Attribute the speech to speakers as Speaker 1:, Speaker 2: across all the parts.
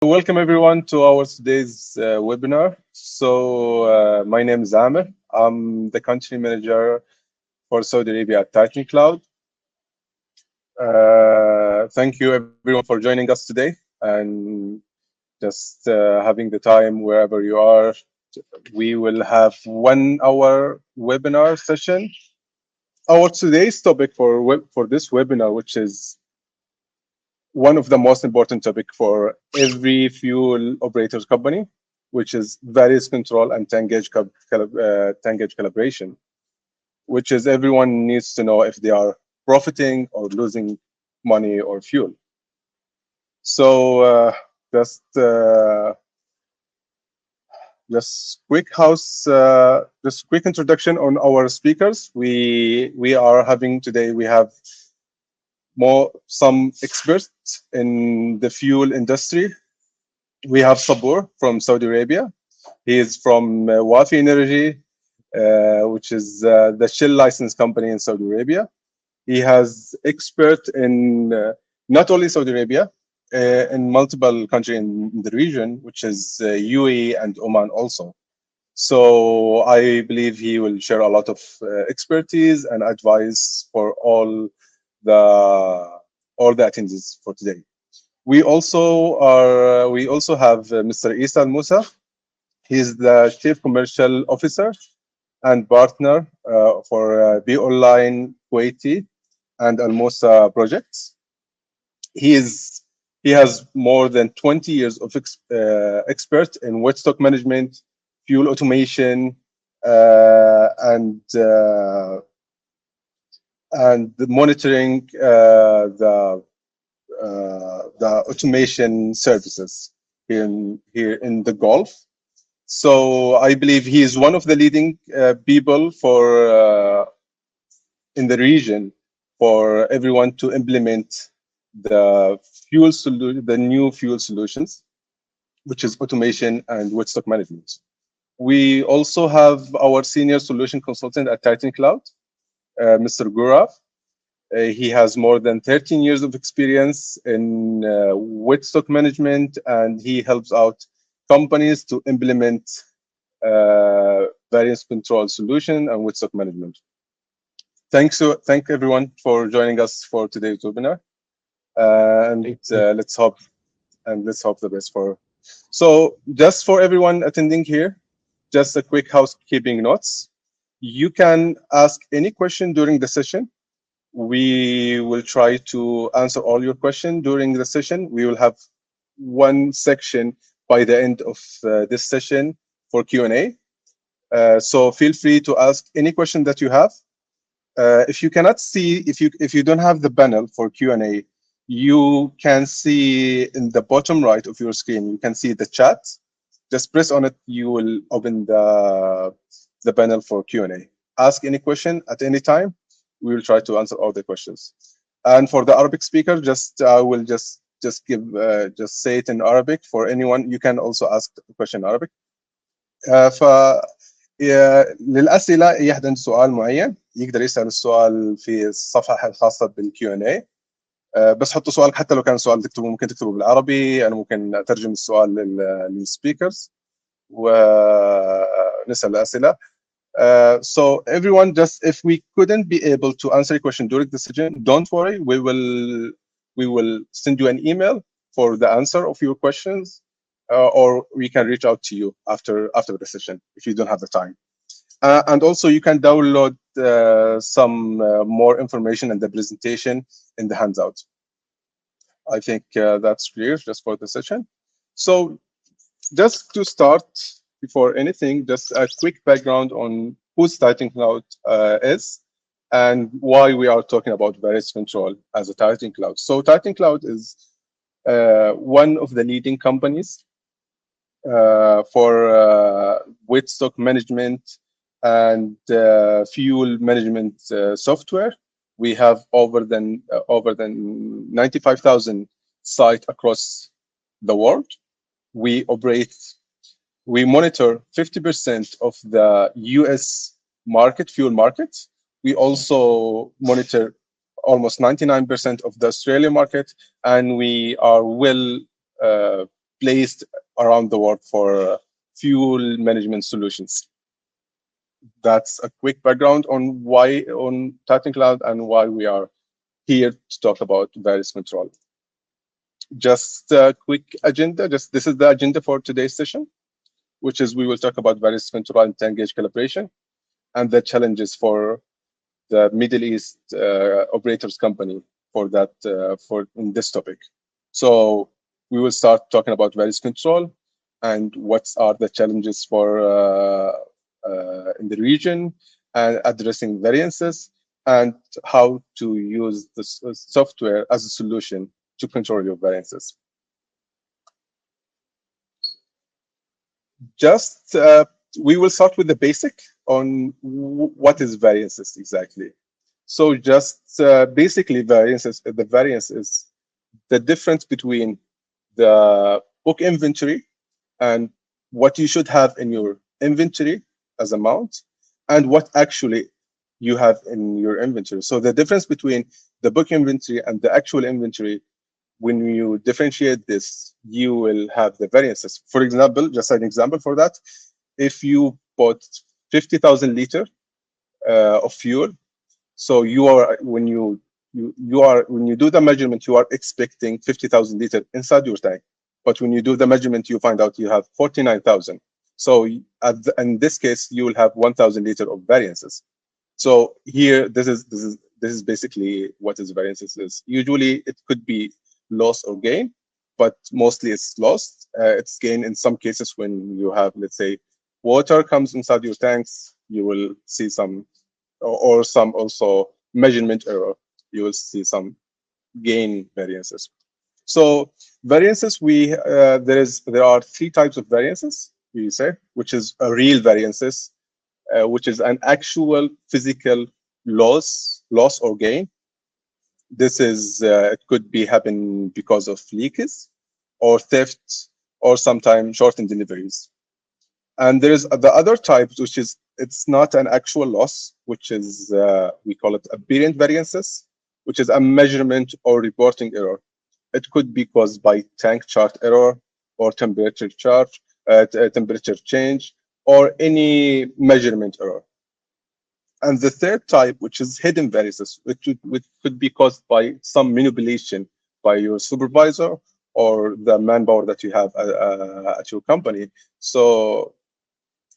Speaker 1: welcome everyone to our today's webinar. My name is Amir. I'm the country manager for Saudi Arabia at Titan Cloud. Thank you everyone for joining us today and just having the time wherever you are. We will have 1 hour webinar session. Our today's topic for this webinar, which is one of the most important topic for every fuel operators company, which is variance control and tank gauge calibration, which is everyone needs to know if they are profiting or losing money or fuel. So just quick introduction on our speakers. We are having today, we have some experts in the fuel industry. We have Sabur from Saudi Arabia. He is from Wafi Energy, which is the Shell license company in Saudi Arabia. He has expert in not only Saudi Arabia, in multiple countries in the region, which is UAE and Oman also. So I believe he will share a lot of expertise and advice for all the attendees for today. We also have Mr. Isa Musa. He's the Chief Commercial Officer and partner for Be Online Kuwaiti and Al Musa projects. He has more than 20 years of expert in wet stock management, fuel automation, and monitoring the automation services here in the Gulf. So I believe he is one of the leading people for in the region for everyone to implement the new fuel solutions, which is automation and wet stock management. We also have our senior solution consultant at Titan Cloud, Mr. Gurav. He has more than 13 years of experience in wet stock management, and he helps out companies to implement variance control solution and wet stock management. Thank everyone for joining us for today's webinar, and let's hope the best for. So just for everyone attending here, just a quick housekeeping notes. You can ask any question during the session. We will try to answer all your questions during the session. We will have one section by the end of this session for Q&A. So feel free to ask any question that you have. If you cannot see, if you don't have the panel for Q&A, you can see in the bottom right of your screen, you can see the chat. Just press on it, you will open the panel for Q&A. Ask any question at any time. We will try to answer all the questions. And for the Arabic speaker, I will just say it in Arabic. For anyone, you can also ask a question in Arabic. للأسئلة أي أحد عنده سؤال معين يقدر يسأل السؤال في الصفحة الخاصة بالQ&A. بس حطوا سؤالك، حتى لو كان سؤال تكتبوه ممكن تكتبوه بالعربي. أنا ممكن أترجم السؤال للسبيكرز ونسأل الأسئلة. So everyone, just if we couldn't be able to answer a question during the session, don't worry. We will send you an email for the answer of your questions, or we can reach out to you after the session if you don't have the time. And also you can download some more information and the presentation in the handout. I think that's clear just for the session. So just to start, before anything, just a quick background on who Titan Cloud is and why we are talking about variance control as a Titan Cloud. So Titan Cloud is one of the leading companies for wet stock management and fuel management software. We have over than 95,000 sites across the world. We monitor 50% of the US fuel market. We also monitor almost 99% of the Australian market, and we are well placed around the world for fuel management solutions. That's a quick background on why on Titan Cloud and why we are here to talk about variance control. Just a quick agenda. Just this is the agenda for today's session, which is we will talk about variance control and 10 gauge calibration and the challenges for the Middle East operators company for that for in this topic. So we will start talking about variance control and what are the challenges for in the region and addressing variances and how to use the software as a solution to control your variances. Just we will start with the basic on what is variances exactly. So just basically variances, the variance is the difference between the book inventory and what you should have in your inventory as amount and what actually you have in your inventory. So the difference between the book inventory and the actual inventory, when you differentiate this, you will have the variances. For example, just an example for that, if you bought 50,000 liter of fuel, so you are when you are when you do the measurement, you are expecting 50,000 liter inside your tank, but when you do the measurement, you find out you have 49,000. So in this case, you will have 1,000 liter of variances. So here, this is basically what is variances is. Usually, it could be loss or gain, but mostly it's lost. It's gain in some cases when you have, let's say, water comes inside your tanks, you will see some, or some also measurement error, you will see some gain variances. So variances, there are three types of variances, we say, which is a real variances, which is an actual physical loss or gain. This is it could be happen because of leakage or theft or sometimes shortened deliveries. And there is the other type, which is it's not an actual loss, which is we call it aberrant variances, which is a measurement or reporting error. It could be caused by tank chart error or temperature charge, temperature change, or any measurement error. And the third type, which is hidden variances, which could be caused by some manipulation by your supervisor or the manpower that you have at your company. So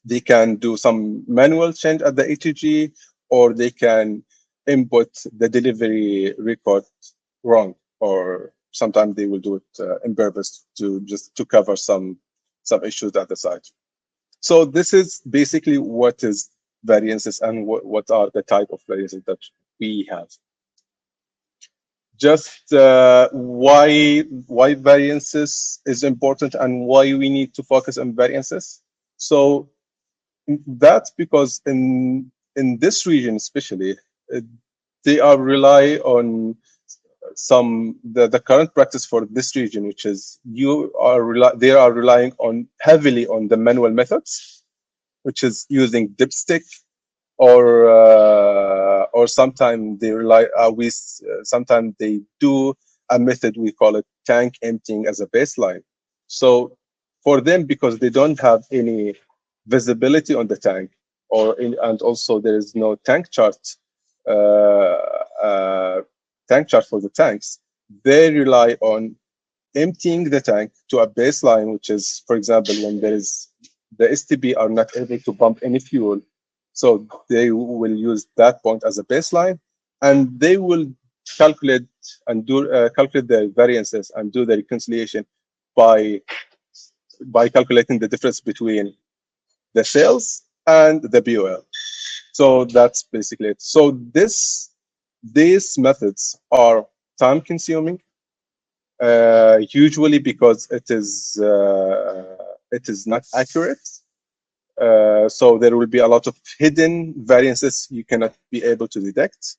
Speaker 1: they can do some manual change at the ATG, or they can input the delivery record wrong, or sometimes they will do it in purpose to just to cover some issues at the site. So this is basically what is variances and what are the type of variances that we have. Just why variances is important and why we need to focus on variances. So that's because in this region especially, they are rely on the current practice for this region, which is they are relying on heavily on the manual methods, which is using dipstick or sometimes they rely sometimes they do a method we call it tank emptying as a baseline. So for them, because they don't have any visibility on the tank and also there is no tank chart uh, for the tanks, they rely on emptying the tank to a baseline, which is, for example, when there is the STB are not able to pump any fuel, so they will use that point as a baseline, and they will calculate and do calculate the variances and do the reconciliation by calculating the difference between the sales and the BOL. So that's basically it. So these methods are time consuming, usually because it is not accurate. So there will be a lot of hidden variances you cannot be able to detect.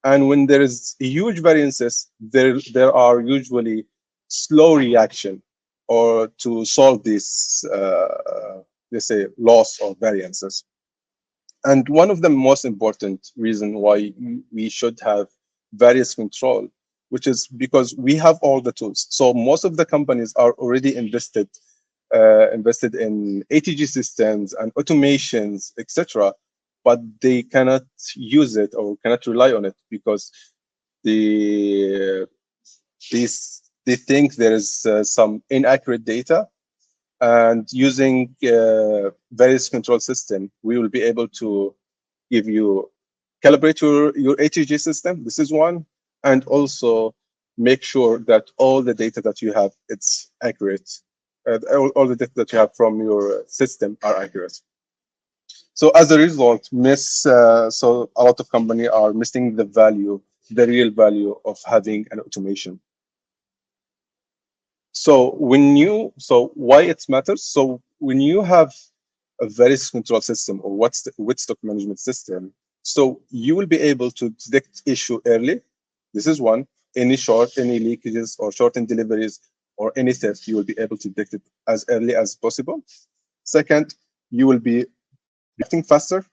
Speaker 1: And when there is huge variances, there are usually slow reaction or to solve this, let's say, loss or variances. And one of the most important reasons why we should have variance control which is because we have all the tools. So most of the companies are already invested in ATG systems and automations, etc., but they cannot use it or cannot rely on it because the they think there is some inaccurate data, and using various control system, we will be able to give you calibrate your ATG system. This is one, and also make sure that all the data that you have it's accurate. All the data that you have from your system are accurate. So as a result, so a lot of companies are missing the real value of having an automation. So why it matters? So when you have a various control system or with stock management system, so you will be able to detect issue early. This is one. Any leakages or shortened deliveries or any theft, you will be able to detect it as early as possible. Second, you will be reacting faster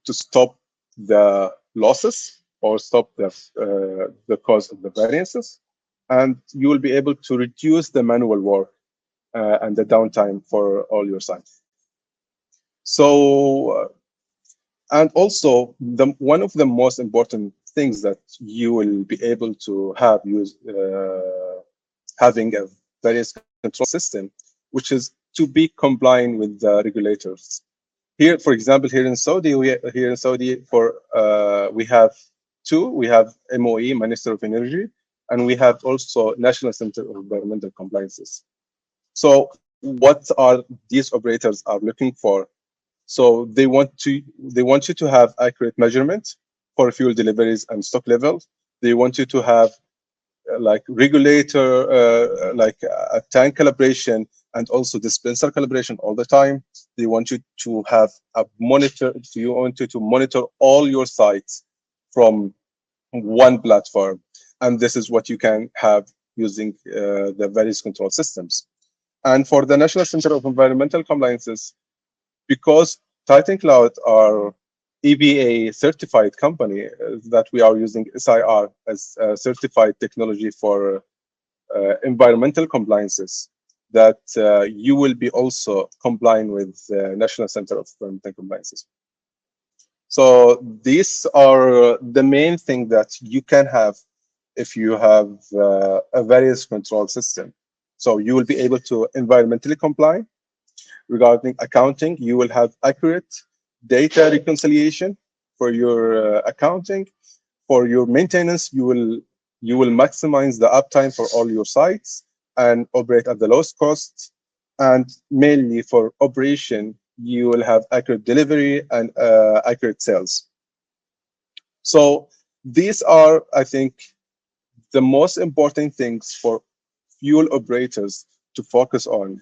Speaker 1: to stop the losses or stop the cause of the variances, and you will be able to reduce the manual work and the downtime for all your sites. So, and also one of the most important things that you will be able to have having a various control system, which is to be compliant with the regulators. Here, for example, here in Saudi, we have two. We have MOE, Minister of Energy, and we have also National Center of Environmental Compliances. So, what are these operators are looking for? So they want you to have accurate measurement for fuel deliveries and stock levels. They want you to have like regulator, a tank calibration and also dispenser calibration all the time. They want you to have a monitor. So you want you to monitor all your sites from one platform, and this is what you can have using the various control systems. And for the National Center of Environmental Compliances, because Titan Cloud are EBA certified company, that we are using SIR as a certified technology for environmental compliances, that you will be also complying with National Center of Environmental Compliances. So these are the main thing that you can have if you have a various control system. So you will be able to environmentally comply. Regarding accounting, you will have accurate data reconciliation for your accounting. For your maintenance, you will maximize the uptime for all your sites and operate at the lowest cost. And mainly for operation, you will have accurate delivery and accurate sales. So these are, I think, the most important things for fuel operators to focus on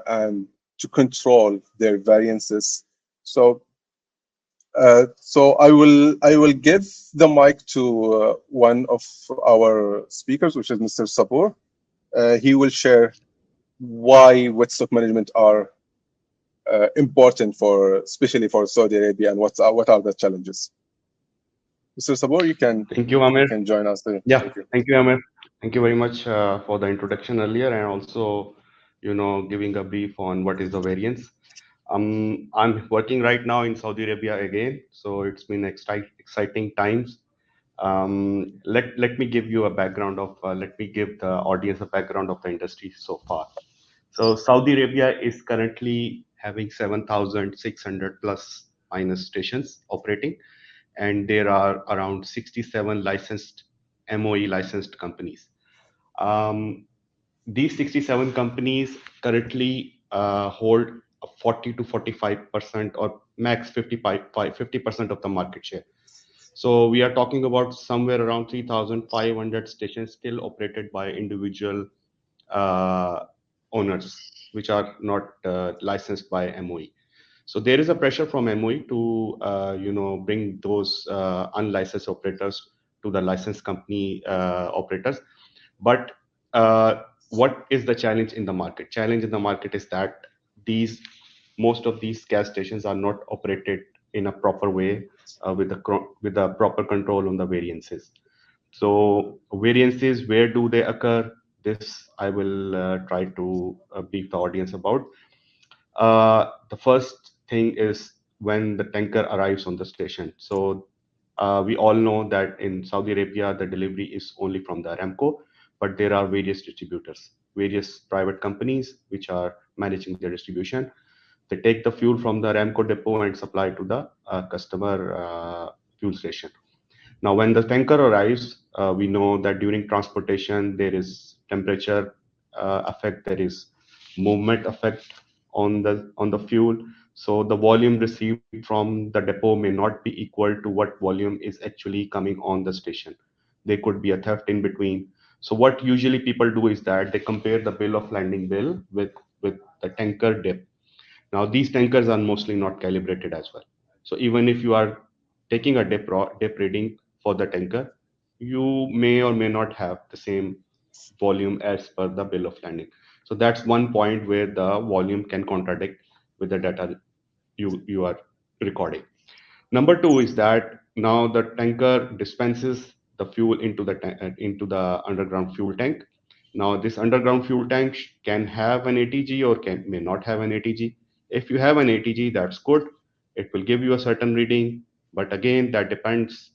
Speaker 1: and to control their variances. So I will give the mic to one of our speakers, which is Mr. Sabur. He will share why wet stock management are important for, especially for Saudi Arabia, and what are the challenges. Mr. Sabur,
Speaker 2: Thank you, Amir.
Speaker 1: you can join us there.
Speaker 2: Yeah,
Speaker 1: Thank you.
Speaker 2: thank you, Amir. Thank you very much for the introduction earlier and also, giving a brief on what is the variance. I'm working right now in Saudi Arabia again, so it's been exciting times. Let me give you a background of, let me give the audience a background of the industry so far. So Saudi Arabia is currently having 7,600 plus minus stations operating, and there are around 67 licensed MOE licensed companies. Um, these 67 companies currently hold a 40 to 45% or max 50% of the market share. So we are talking about somewhere around 3,500 stations still operated by individual uh, owners, which are not licensed by MOE. So there is a pressure from MOE to bring those unlicensed operators to the licensed company operators. But what is the challenge in the market? Challenge in the market is that these most of these gas stations are not operated in a proper way with the proper control on the variances. So variances, where do they occur? This I will try to brief the audience about. The first thing is when the tanker arrives on the station. So we all know that in Saudi Arabia, the delivery is only from the Aramco, but there are various distributors, various private companies which are managing their distribution. They take the fuel from the Aramco depot and supply to the customer fuel station. Now, when the tanker arrives, we know that during transportation there is temperature effect, there is movement effect on the fuel. So the volume received from the depot may not be equal to what volume is actually coming on the station. There could be a theft in between. So what usually people do is that they compare the bill of landing bill with the tanker dip. Now, these tankers are mostly not calibrated as well. So even if you are taking a dip reading for the tanker, you may or may not have the same volume as per the bill of landing. So that's one point where the volume can contradict with the data you are recording. Number two is that now the tanker dispenses the fuel into the underground fuel tank. Now this underground fuel tank can have an ATG or can may not have an ATG. If you have an ATG, that's good. It will give you a certain reading, but again, that depends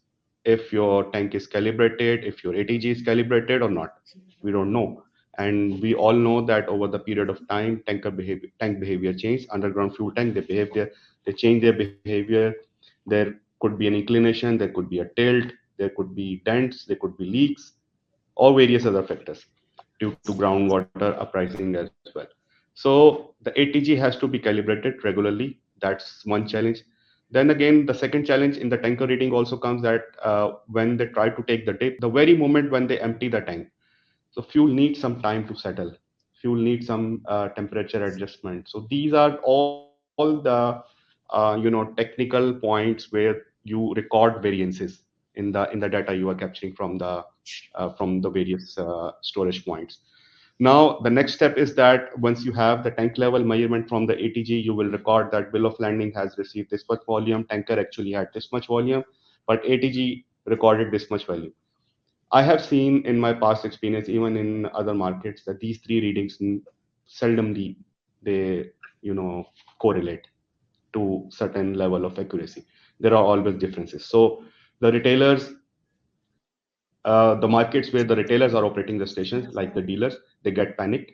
Speaker 2: if your tank is calibrated, if your ATG is calibrated or not. We don't know, and we all know that over the period of time, tank behavior change. Underground fuel tank, they change their behavior. There could be an inclination, there could be a tilt, there could be dents, there could be leaks, or various other factors due to groundwater uprising as well. So the ATG has to be calibrated regularly. That's one challenge. Then again, the second challenge in the tanker reading also comes that when they try to take the dip, the very moment when they empty the tank, so fuel needs some time to settle. Fuel needs some temperature adjustment. So these are all the technical points where you record variances in the data you are capturing from the various storage points. Now, the next step is that once you have the tank level measurement from the ATG, you will record that bill of landing has received this much volume, tanker actually had this much volume, but ATG recorded this much value. I have seen in my past experience, even in other markets, that these three readings seldomly they correlate to certain level of accuracy. There are always differences. So the retailers, the markets where the retailers are operating the stations, like the dealers, they get panicked.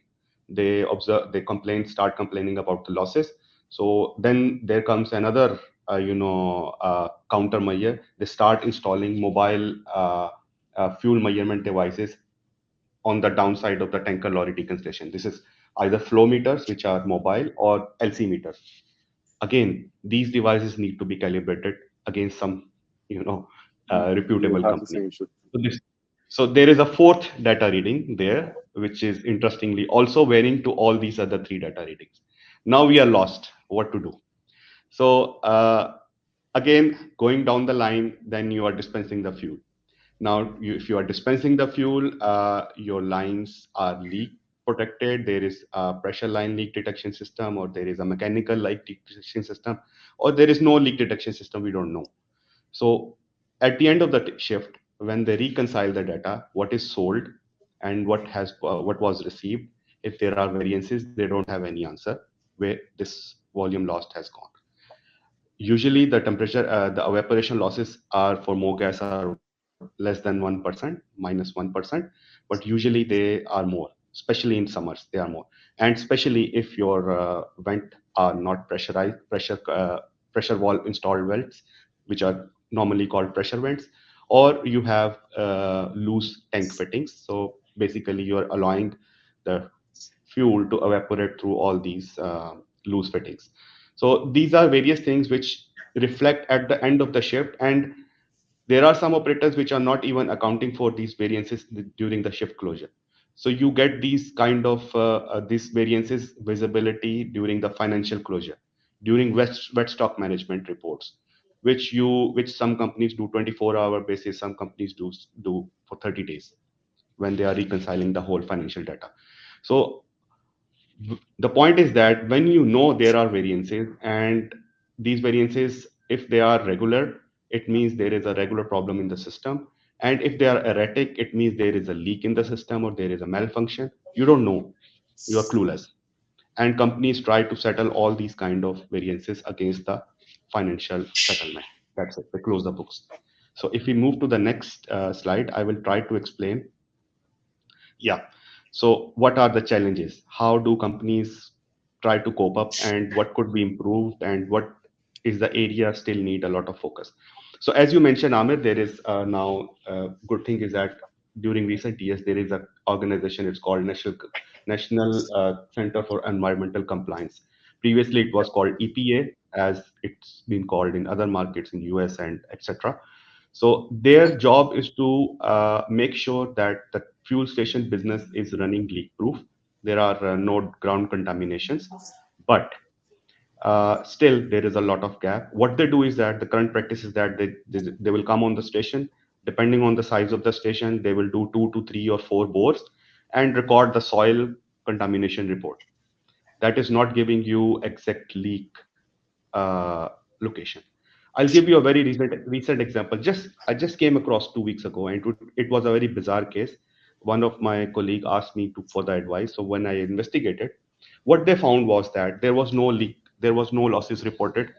Speaker 2: They observe, they complain, start complaining about the losses. So then there comes another, countermeasure. They start installing mobile fuel measurement devices on the downside of the tanker lorry decon station. This is either flow meters, which are mobile, or LC meters. Again, these devices need to be calibrated against some, you know,
Speaker 1: You will
Speaker 2: reputable
Speaker 1: have the
Speaker 2: company.
Speaker 1: same issue.
Speaker 2: So this, so there is a fourth data reading there, which is interestingly also varying to all these other three data readings. Now we are lost. What to do? So again, going down the line, then you are dispensing the fuel. Now, if you are dispensing the fuel, your lines are leak protected. There is a pressure line leak detection system, or there is a mechanical leak detection system, or there is no leak detection system. We don't know. So, at the end of the shift, when they reconcile the data, what is sold and what was received, if there are variances, they don't have any answer where this volume lost has gone. Usually, the evaporation losses are for MO gas are less than 1%, -1%, but usually they are more, especially in summers, they are more. And especially if your vent are not pressure valve installed welds, which are normally called pressure vents, or you have loose tank fittings. So basically, you're allowing the fuel to evaporate through all these loose fittings. So these are various things which reflect at the end of the shift, and there are some operators which are not even accounting for these variances during the shift closure. So you get these kind of these variances visibility during the financial closure, during wet stock management reports, which some companies do 24-hour basis, some companies do for 30 days when they are reconciling the whole financial data. So the point is that when you know there are variances, and these variances, if they are regular, it means there is a regular problem in the system. And if they are erratic, it means there is a leak in the system or there is a malfunction. You don't know. You are clueless. And companies try to settle all these kind of variances against the financial settlement. That's it. They close the books. So if we move to the next slide, I will try to explain. Yeah. So what are the challenges? How do companies try to cope up, and what could be improved, and what is the area still need a lot of focus? So as you mentioned, Amir, there is now good thing is that during recent years there is a organization. It's called National Center for Environmental Compliance. Previously, it was called EPA, as it's been called in other markets in US and etc. So their job is to make sure that the fuel station business is running leak proof. There are no ground contaminations, but still there is a lot of gap. What they do is that the current practice is that they will come on the station. Depending on the size of the station, they will do 2 to 3 or 4 bores and record the soil contamination report. That is not giving you exact leak uh, location. I'll give you a very recent example. I just came across 2 weeks ago, and it was a very bizarre case. One of my colleague asked me for the advice. So when I investigated, what they found was that there was no leak, there was no losses reported,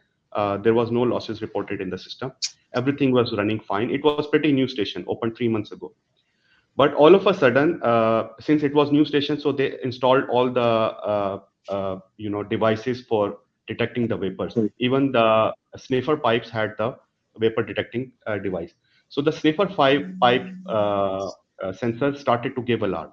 Speaker 2: there was no losses reported in the system. Everything was running fine. It was pretty new station, opened 3 months ago. But all of a sudden, since it was new station, so they installed all the devices for detecting the vapors. Even the sniffer pipes had the vapor detecting device. So the sniffer pipe sensor started to give alarm.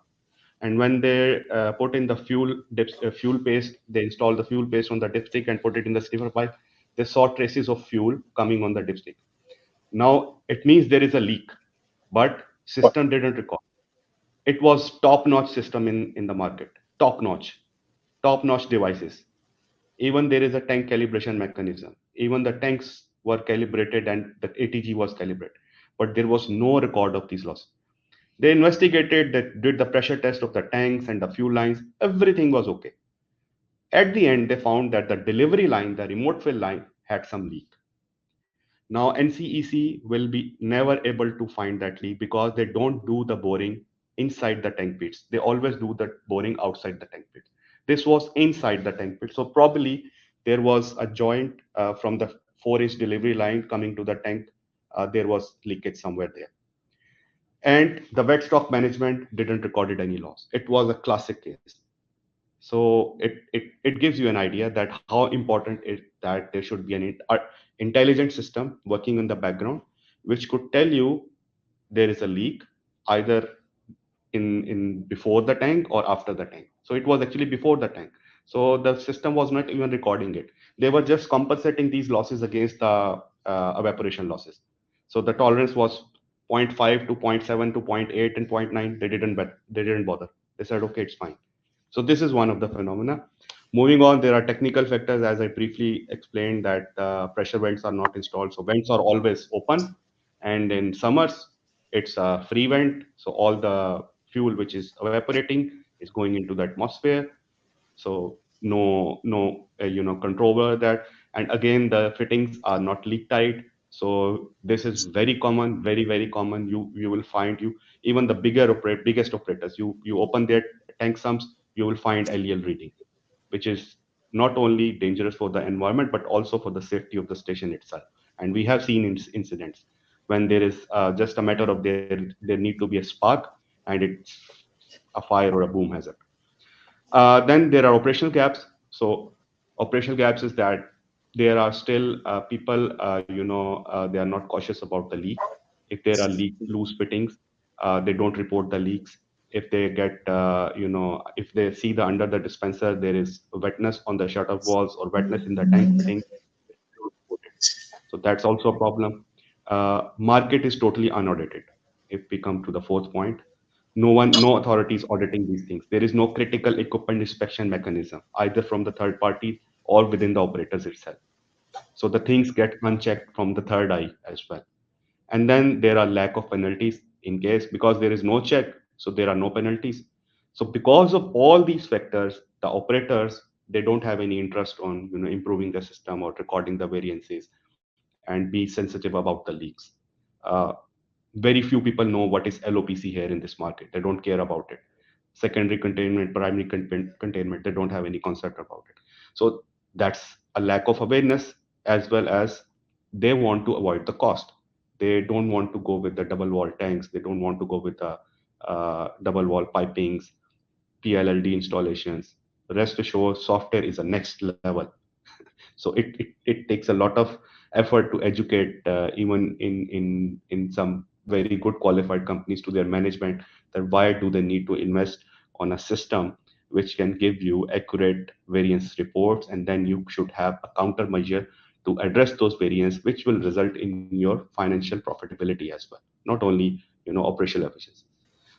Speaker 2: And when they put in the fuel paste, they installed the fuel paste on the dipstick and put it in the sniffer pipe. They saw traces of fuel coming on the dipstick. Now it means there is a leak, but
Speaker 1: What?
Speaker 2: system didn't record. It was top-notch system in the market. Top-notch devices. Even there is a tank calibration mechanism. Even the tanks were calibrated and the ATG was calibrated, but there was no record of these losses. They investigated, that did the pressure test of the tanks and the fuel lines. Everything was okay. At the end, they found that the delivery line, the remote fill line, had some leak. Now, NCEC will be never able to find that leak because they don't do the boring inside the tank pits. They always do the boring outside the tank pits. This was inside the tank pit. So probably there was a joint from the 4-inch delivery line coming to the tank. There was leakage somewhere there. And the wet stock management didn't recorded any loss. It was a classic case. So it gives you an idea that how important it that there should be an intelligent system working in the background, which could tell you there is a leak either in before the tank or after the tank. So it was actually before the tank. So the system was not even recording it. They were just compensating these losses against the evaporation losses. So the tolerance was zero point 0.5 to zero point 0.7 to zero point 0.8 and zero point 0.9. They didn't bother. They said, okay, it's fine. So this is one of the phenomena. Moving on, there are technical factors, as I briefly explained, that pressure vents are not installed. So vents are always open, and in summers, it's a free vent. So all the fuel which is evaporating is going into the atmosphere. So no control over that. And again, the fittings are not leak tight. So this is very common, very common. You will find you even the biggest operators. You open their tank sumps, you will find LEL reading, which is not only dangerous for the environment but also for the safety of the station itself. And we have seen incidents when there is just a matter of there need to be a spark and it's a fire or a boom hazard. Then there are operational gaps. So operational gaps is that there are still people, they are not cautious about the leak. If there are loose fittings, they don't report the leaks. If they get, if they see the under the dispenser, there is wetness on the shutoff walls or wetness in the tank fitting, they don't report it. So that's also a problem. Market is totally unaudited. If we come to the fourth point, no authority is auditing these things. There is no critical equipment inspection mechanism, either from the third party or within the operators itself. So the things get unchecked from the third eye as well. And then there are lack of penalties in case because there is no check, so there are no penalties. So because of all these factors, the operators they don't have any interest on improving the system or recording the variances and be sensitive about the leaks. Uh, Very few people know what is LOPC here in this market. They don't care about it. Secondary containment, primary containment, they don't have any concept about it. So that's a lack of awareness, as well as they want to avoid the cost. They don't want to go with the double wall tanks. They don't want to go with the double wall pipings, PLLD installations. Rest assured, software is a next level. So it takes a lot of effort to educate even in some very good qualified companies to their management, that why do they need to invest on a system which can give you accurate variance reports, and then you should have a countermeasure to address those variance, which will result in your financial profitability as well, not only operational efficiency.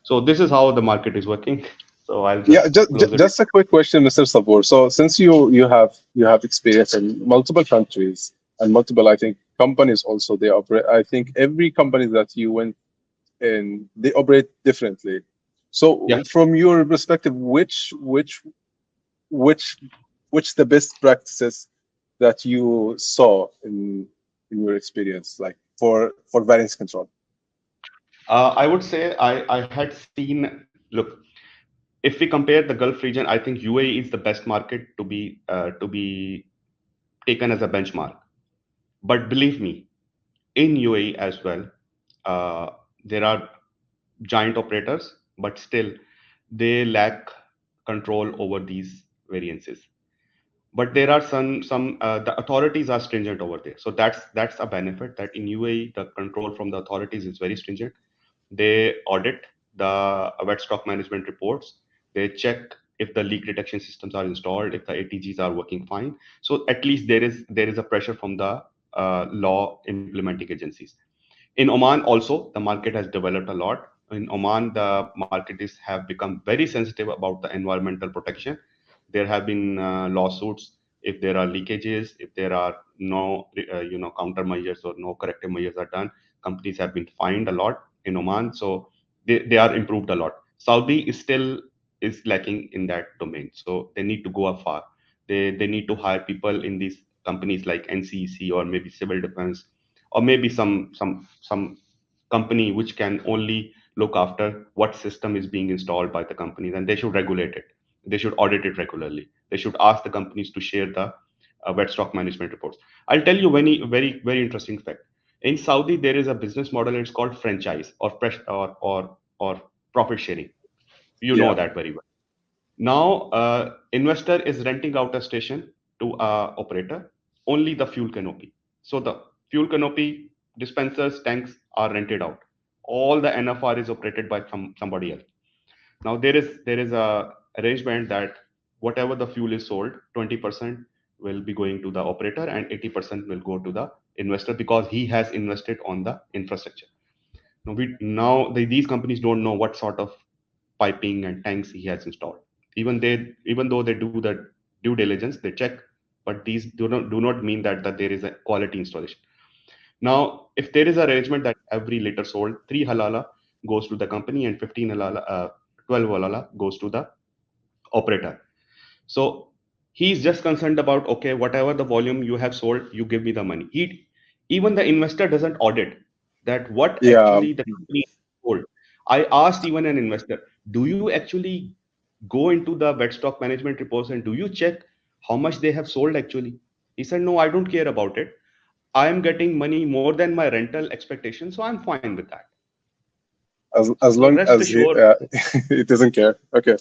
Speaker 2: So this is how the market is working. So I'll
Speaker 1: Yeah,
Speaker 2: just close it.
Speaker 1: just a quick question, Mr. Sabur. So since you have experience in multiple countries and multiple, I think, companies also, they operate. I think every company that you went in, they operate differently.
Speaker 2: Yeah.
Speaker 1: So from your perspective, which which the best practices that you saw in your experience, like for variance control?
Speaker 2: I would say I had seen. Look, if we compare the Gulf region, I think UAE is the best market to be taken as a benchmark. But believe me, in UAE as well, uh, there are giant operators, but still they lack control over these variances. But there are some the authorities are stringent over there, so that's a benefit, that in UAE the control from the authorities is very stringent. They audit the wet stock management reports. They check if the leak detection systems are installed, if the ATGs are working fine. So at least there is a pressure from the law implementing agencies. In Oman also, the market has developed a lot. In Oman, the market is have become very sensitive about the environmental protection. There have been lawsuits if there are leakages, if there are no countermeasures or no corrective measures are done. Companies have been fined a lot in Oman, so they are improved a lot. Saudi is still is lacking in that domain, so they need to go afar. They need to hire people in these companies like NCEC, or maybe civil defense, or maybe some company which can only look after what system is being installed by the companies, and they should regulate it. They should audit it regularly. They should ask the companies to share the wet stock management reports. I'll tell you very interesting fact. In Saudi, there is a business model. It's called franchise, or profit sharing. You know
Speaker 1: Yeah,
Speaker 2: that very well. Now, investor is renting out a station to a operator, only the fuel canopy. So the fuel canopy, dispensers, tanks are rented out. All the NFR is operated by somebody else. Now there is a arrangement that whatever the fuel is sold, 20% will be going to the operator and 80% will go to the investor, because he has invested on the infrastructure. These companies don't know what sort of piping and tanks he has installed. Even though they do the due diligence, they check, but these do not mean that there is a quality installation. Now, if there is arrangement that every liter sold, 3 halala goes to the company and 15 halala, 12 halala goes to the operator. So he's just concerned about, okay, whatever the volume you have sold, you give me the money. Even the investor doesn't audit that what
Speaker 1: yeah.
Speaker 2: actually the company sold. I asked even an investor, do you actually go into the wet stock management reports and do you check how much they have sold actually? He said, no, I don't care about it. I am getting money more than my rental expectation, so I'm fine with that.
Speaker 1: As
Speaker 2: So
Speaker 1: long
Speaker 2: rest
Speaker 1: as he
Speaker 2: assured,
Speaker 1: he doesn't care. Okay.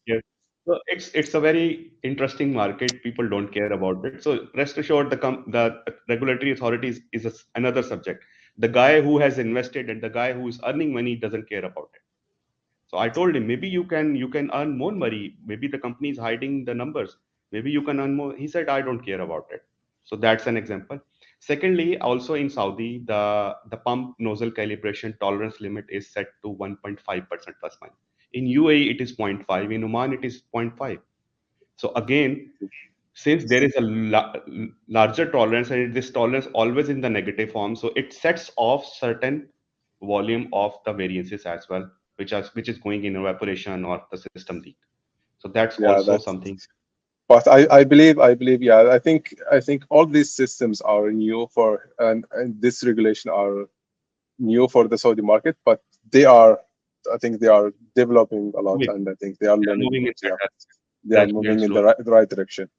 Speaker 2: yeah. So it's a very interesting market. People don't care about it. So rest assured, the regulatory authorities is another subject. The guy who has invested and the guy who is earning money doesn't care about it. So I told him, maybe you can earn more money. Maybe the company is hiding the numbers. Maybe you can earn more. He said, I don't care about it. So that's an example. Secondly, also in Saudi, the pump nozzle calibration tolerance limit is set to 1.5% plus minus. In UAE, it is zero point 0.5. In Oman, it is zero point 0.5. So again, since there is a larger tolerance, and this tolerance always in the negative form, so it sets off certain volume of the variances as well, which is going in evaporation or the system leak. So that's
Speaker 1: Yeah,
Speaker 2: also
Speaker 1: that's.
Speaker 2: something.
Speaker 1: But I believe, yeah, I think all these systems are new for, and this regulation are new for the Saudi market, but they are, I think they are developing a lot,
Speaker 2: Moving,
Speaker 1: and I think they are
Speaker 2: they are
Speaker 1: learning
Speaker 2: moving in
Speaker 1: good. Yeah,
Speaker 2: that
Speaker 1: they are
Speaker 2: direction very
Speaker 1: moving in
Speaker 2: slowly.
Speaker 1: the right direction.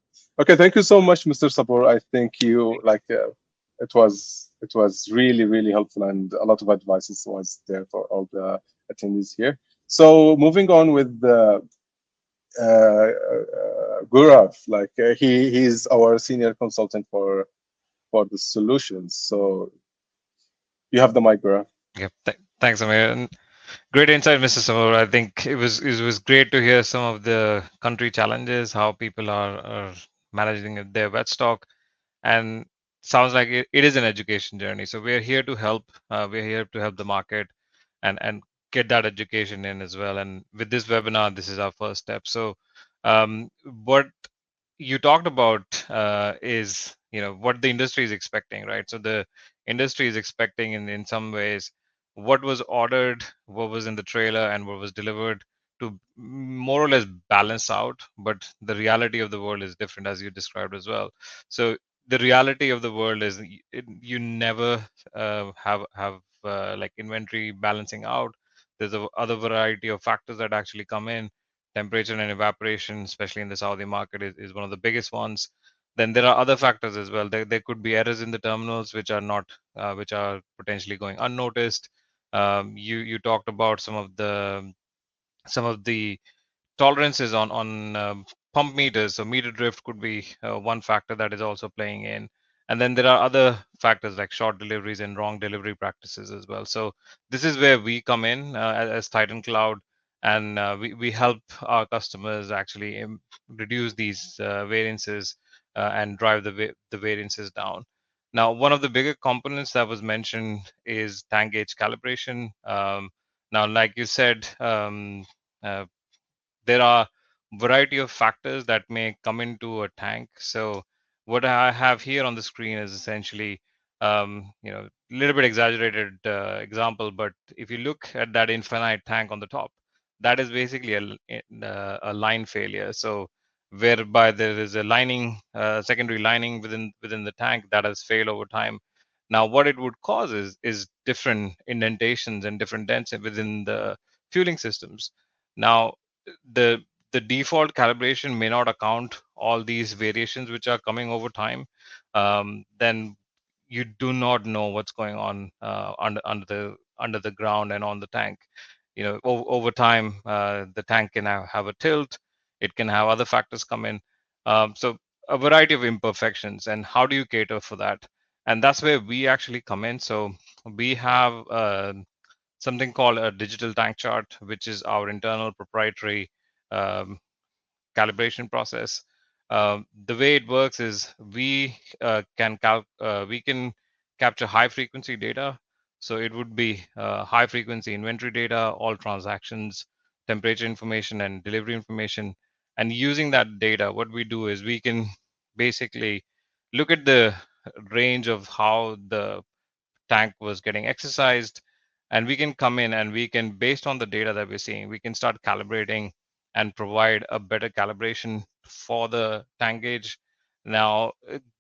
Speaker 1: Okay, thank you so much, Mr. Sabur. I think you like it was really really helpful, and a lot of advices was there for all the attendees here. So moving on with the Gurav, like he's our senior consultant for the solutions. So you have the mic, Gurav.
Speaker 3: Yep. Thanks, Amir. And great insight, Mr. Samar. I think it was great to hear some of the country challenges, how people are managing their wet stock, and sounds like it is an education journey. So we're here to help. We're here to help the market and get that education in as well. And with this webinar, this is our first step. So what you talked about is what the industry is expecting, right? So the industry is expecting in some ways what was ordered, what was in the trailer, and what was delivered to more or less balance out. But the reality of the world is different, as you described as well. So the reality of the world is you never have like inventory balancing out. There's a other variety of factors that actually come in. Temperature and evaporation, especially in the Saudi market, is one of the biggest ones. Then there are other factors as well. There could be errors in the terminals which are not which are potentially going unnoticed. You talked about some of the tolerances on pump meters. So meter drift could be one factor that is also playing in. And then there are other factors like short deliveries and wrong delivery practices as well. So this is where we come in as Titan Cloud, and we help our customers actually reduce these variances and drive the variances down. Now, one of the bigger components that was mentioned is tank gauge calibration. Now, like you said, uh, there are variety of factors that may come into a tank. So what I have here on the screen is essentially, a little bit exaggerated example, but if you look at that infinite tank on the top, that is basically a line failure. So whereby there is a lining, secondary lining within the tank that has failed over time. Now, what it would cause is different indentations and different dents within the fueling systems. Now, the the default calibration may not account all these variations which are coming over time. Then you do not know what's going on under the ground and on the tank. Over time, the tank can have a tilt. It can have other factors come in. So a variety of imperfections, and how do you cater for that? And that's where we actually come in. So we have something called a digital tank chart, which is our internal proprietary um, calibration process. The way it works is we can capture high frequency data. So it would be high frequency inventory data, all transactions, temperature information, and delivery information. And using that data, what we do is we can basically look at the range of how the tank was getting exercised, and we can come in and we can, based on the data that we're seeing, we can start calibrating and provide a better calibration for the tank gauge. Now,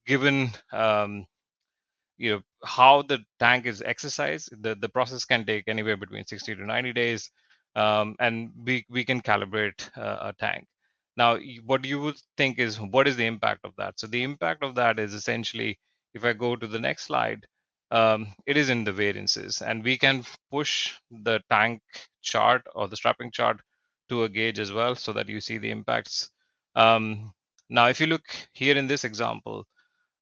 Speaker 3: given how the tank is exercised, the process can take anywhere between 60 to 90 days, and we can calibrate a tank. Now, what you would think is, what is the impact of that? So the impact of that is essentially, if I go to the next slide, it is in the variances, and we can push the tank chart or the strapping chart to a gauge as well, so that you see the impacts. Now, if you look here in this example,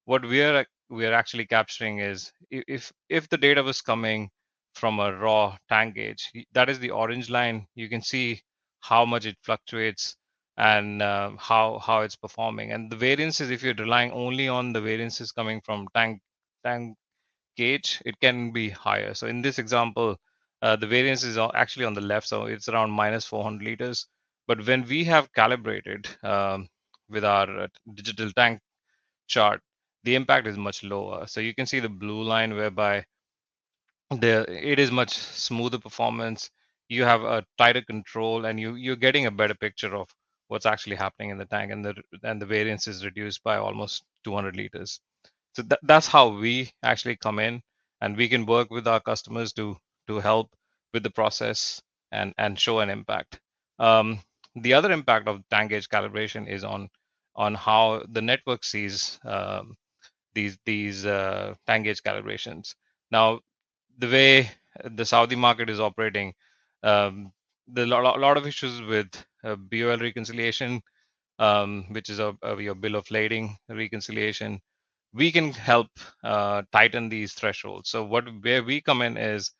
Speaker 3: what we are actually capturing is, if the data was coming from a raw tank gauge, that is the orange line. You can see how much it fluctuates, and how it's performing. And the variances, if you're relying only on the variances coming from tank gauge, it can be higher. So in this example, the variance is actually on the left, so it's around minus 400 liters. But when we have calibrated with our digital tank chart, the impact is much lower. So you can see the blue line, whereby it is much smoother performance. You have a tighter control, and you're getting a better picture of what's actually happening in the tank, and the variance is reduced by almost 200 liters. So that's how we actually come in and we can work with our customers to help with the process and show an impact. The other impact of tank gauge calibration is on how the network sees these tank gauge calibrations. Now, the way the Saudi market is operating, the lot of issues with BOL reconciliation, which is your bill of lading reconciliation. We can help tighten these thresholds. So where we come in is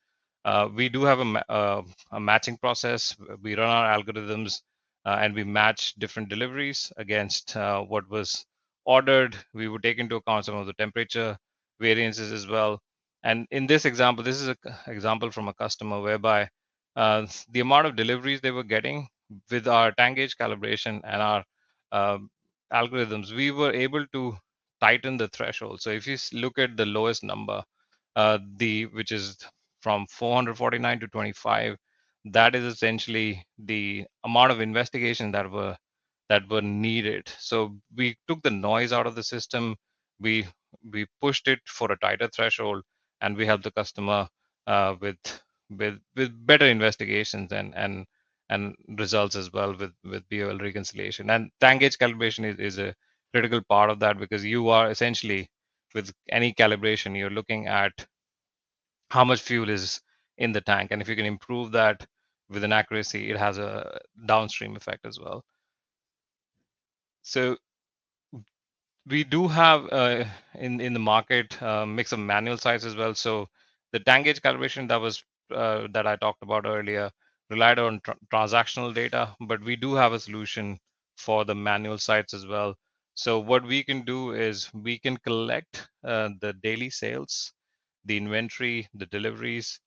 Speaker 3: we do have a matching process. We run our algorithms and we match different deliveries against what was ordered. We would take into account some of the temperature variances as well. And in this example, this is an example from a customer whereby the amount of deliveries they were getting with our tank gauge calibration and our uh, algorithms, we were able to tighten the threshold. So if you look at the lowest number, the which is from 449 to 25, that is essentially the amount of investigation that were needed. So we took the noise out of the system. We we pushed it for a tighter threshold, and we helped the customer with better investigations and results as well with BOL reconciliation. And tank gauge calibration is a critical part of that, because you are essentially, with any calibration, you're looking at how much fuel is in the tank, and if you can improve that with an accuracy, it has a downstream effect as well. So we do have in the market mix of manual sites as well. So the tank gauge calibration that I talked about earlier relied on transactional data, but we do have a solution for the manual sites as well. So what we can do is we can collect the daily sales, the inventory, the deliveries,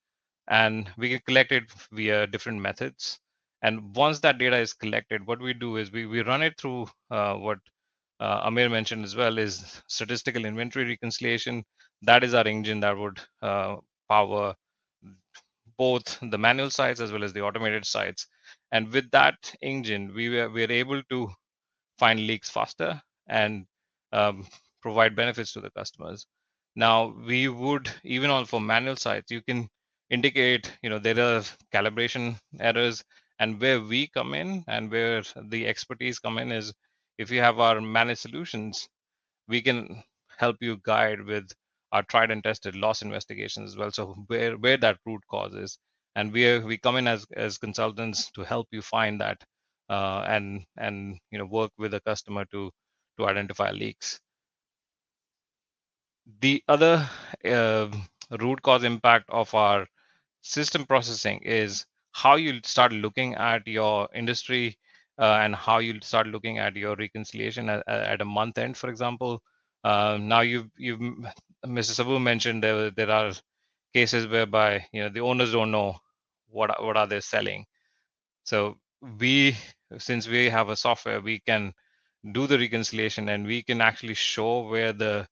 Speaker 3: and we can collect it via different methods. And once that data is collected, what we do is we run it through what Amir mentioned as well, is statistical inventory reconciliation. That is our engine that would power both the manual sites as well as the automated sites. And with that engine, we're able to find leaks faster and um, provide benefits to the customers. Now, we would, even on for manual sites, you can indicate, there are calibration errors, and where we come in and where the expertise come in is, if you have our managed solutions, we can help you guide with our tried and tested loss investigations as well. So where that root cause is, and we come in as consultants to help you find that and work with the customer to identify leaks. The other uh, root cause impact of our system processing is how you start looking at your industry and how you start looking at your reconciliation at a month end, for example. Now you've Mr. Sabu mentioned there are cases whereby the owners don't know what are they selling. So we, since we have a software, we can do the reconciliation, and we can actually show where the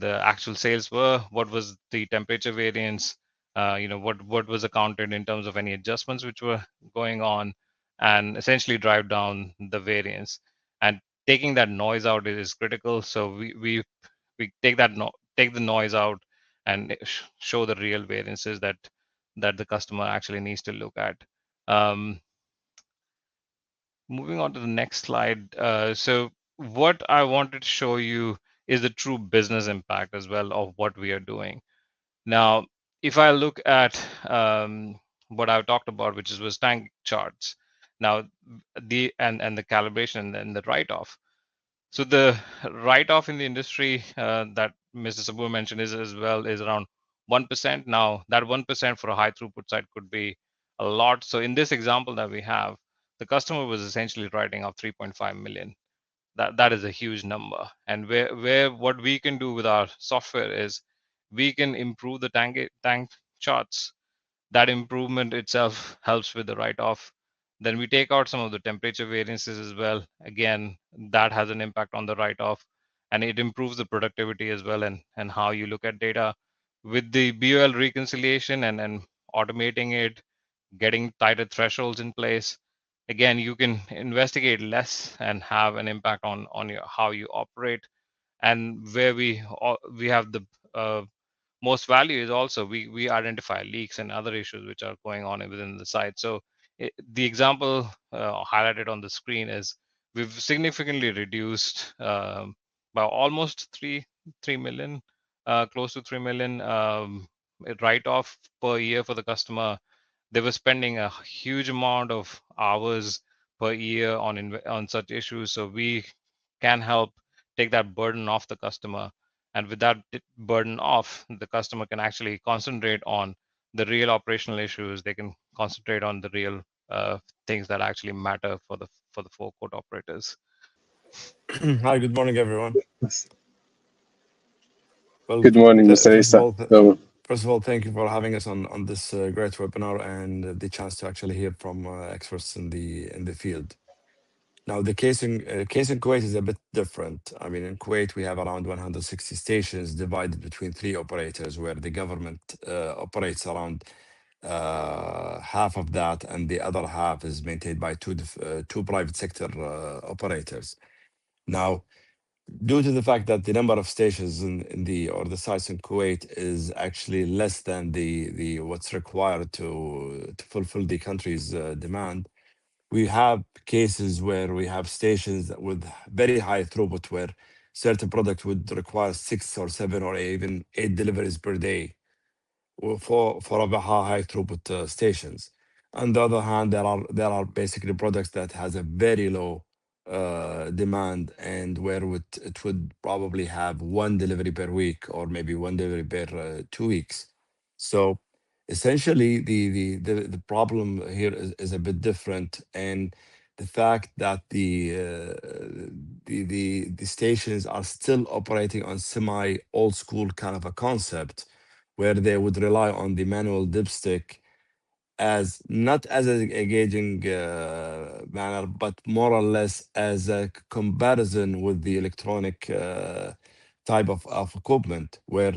Speaker 3: actual sales were, what was the temperature variance, what was accounted in terms of any adjustments which were going on, and essentially drive down the variance. And taking that noise out is critical. So we take the noise out and show the real variances that the customer actually needs to look at. Um, Moving on to the next slide. So what I wanted to show you is the true business impact as well of what we are doing. Now, if I look at what I've talked about, which was tank charts. Now, the calibration and the write-off. So the write-off in the industry that Mr. Sabur mentioned is as well is around 1%. Now, that 1% for a high throughput site could be a lot. So in this example that we have, the customer was essentially writing off 3.5 million. That is a huge number. And where what we can do with our software is we can improve the tank charts. That improvement itself helps with the write-off. Then we take out some of the temperature variances as well. Again, that has an impact on the write-off, and it improves the productivity as well, and how you look at data. With the BOL reconciliation and automating it, getting tighter thresholds in place, again, you can investigate less and have an impact on how you operate. And where we have the most value is also we identify leaks and other issues which are going on within the site. So the example highlighted on the screen is we've significantly reduced by almost 3 million, close to 3 million write-off per year for the customer. They were spending a huge amount of hours per year on such issues. So we can help take that burden off the customer, and with that burden off, the customer can actually concentrate on the real operational issues. They can concentrate on the real things that actually matter for the forecourt operators.
Speaker 4: Hi, good morning, everyone. Well,
Speaker 1: Good morning, Mr. Isa. So,
Speaker 4: first of all, thank you for having us on this great webinar and the chance to actually hear from experts in the field. Now, the case in Kuwait is a bit different. I mean, in Kuwait, we have around 160 stations divided between three operators, where the government operates around half of that, and the other half is maintained by two private sector operators. Now, due to the fact that the number of stations in the or the sites in Kuwait is actually less than the what's required to fulfill the country's demand, we have cases where we have stations with very high throughput, where certain product would require 6 or 7 or even 8 deliveries per day for a high throughput stations. On the other hand, there are basically products that has a very low demand, and where it would probably have one delivery per week or maybe one delivery per 2 weeks. So essentially, the problem here is a bit different, and the fact that the stations are still operating on semi old school kind of a concept, where they would rely on the manual dipstick as not as a gauging manner, but more or less as a comparison with the electronic type of equipment, where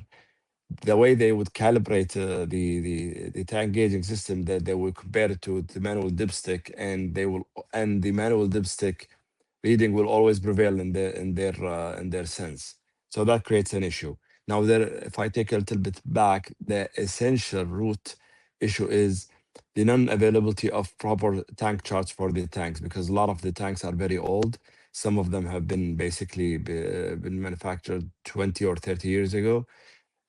Speaker 4: the way they would calibrate the tank gauging system, that they will compare it to the manual dipstick, and the manual dipstick reading will always prevail in their sense. So that creates an issue. Now, there, if I take a little bit back, the essential root issue is the non-availability of proper tank charts for the tanks, because a lot of the tanks are very old. Some of them have been basically been manufactured 20 or 30 years ago.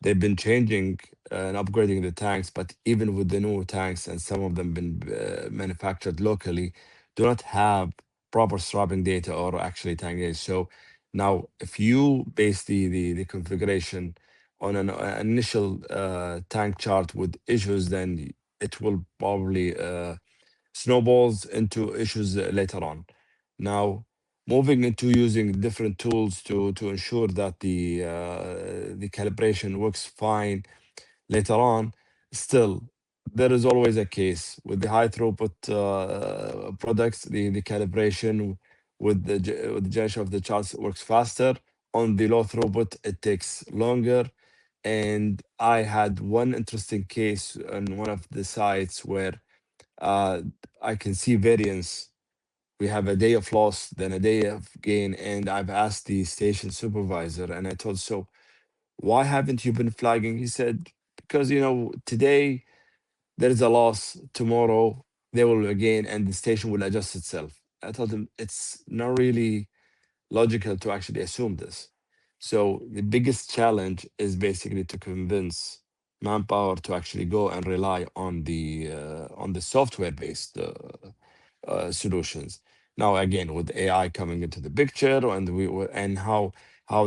Speaker 4: They've been changing and upgrading the tanks, but even with the new tanks, and some of them been manufactured locally, do not have proper strapping data or actually tank gauge. So now, if you base the configuration on an initial tank chart with issues, then it will probably snowballs into issues later on. Now, moving into using different tools to ensure that the calibration works fine later on, still there is always a case with the high throughput products. The calibration with the generation of the charts works faster. On the low throughput, it takes longer. And I had one interesting case on one of the sites where uh, I can see variance. We have a day of loss, then a day of gain. And I've asked the station supervisor, and I told, so why haven't you been flagging? He said, because, today there's a loss, tomorrow they will gain, and the station will adjust itself. I told him it's not really logical to actually assume this. So the biggest challenge is basically to convince manpower to actually go and rely on the software based solutions. Now, again, with AI coming into the picture, and how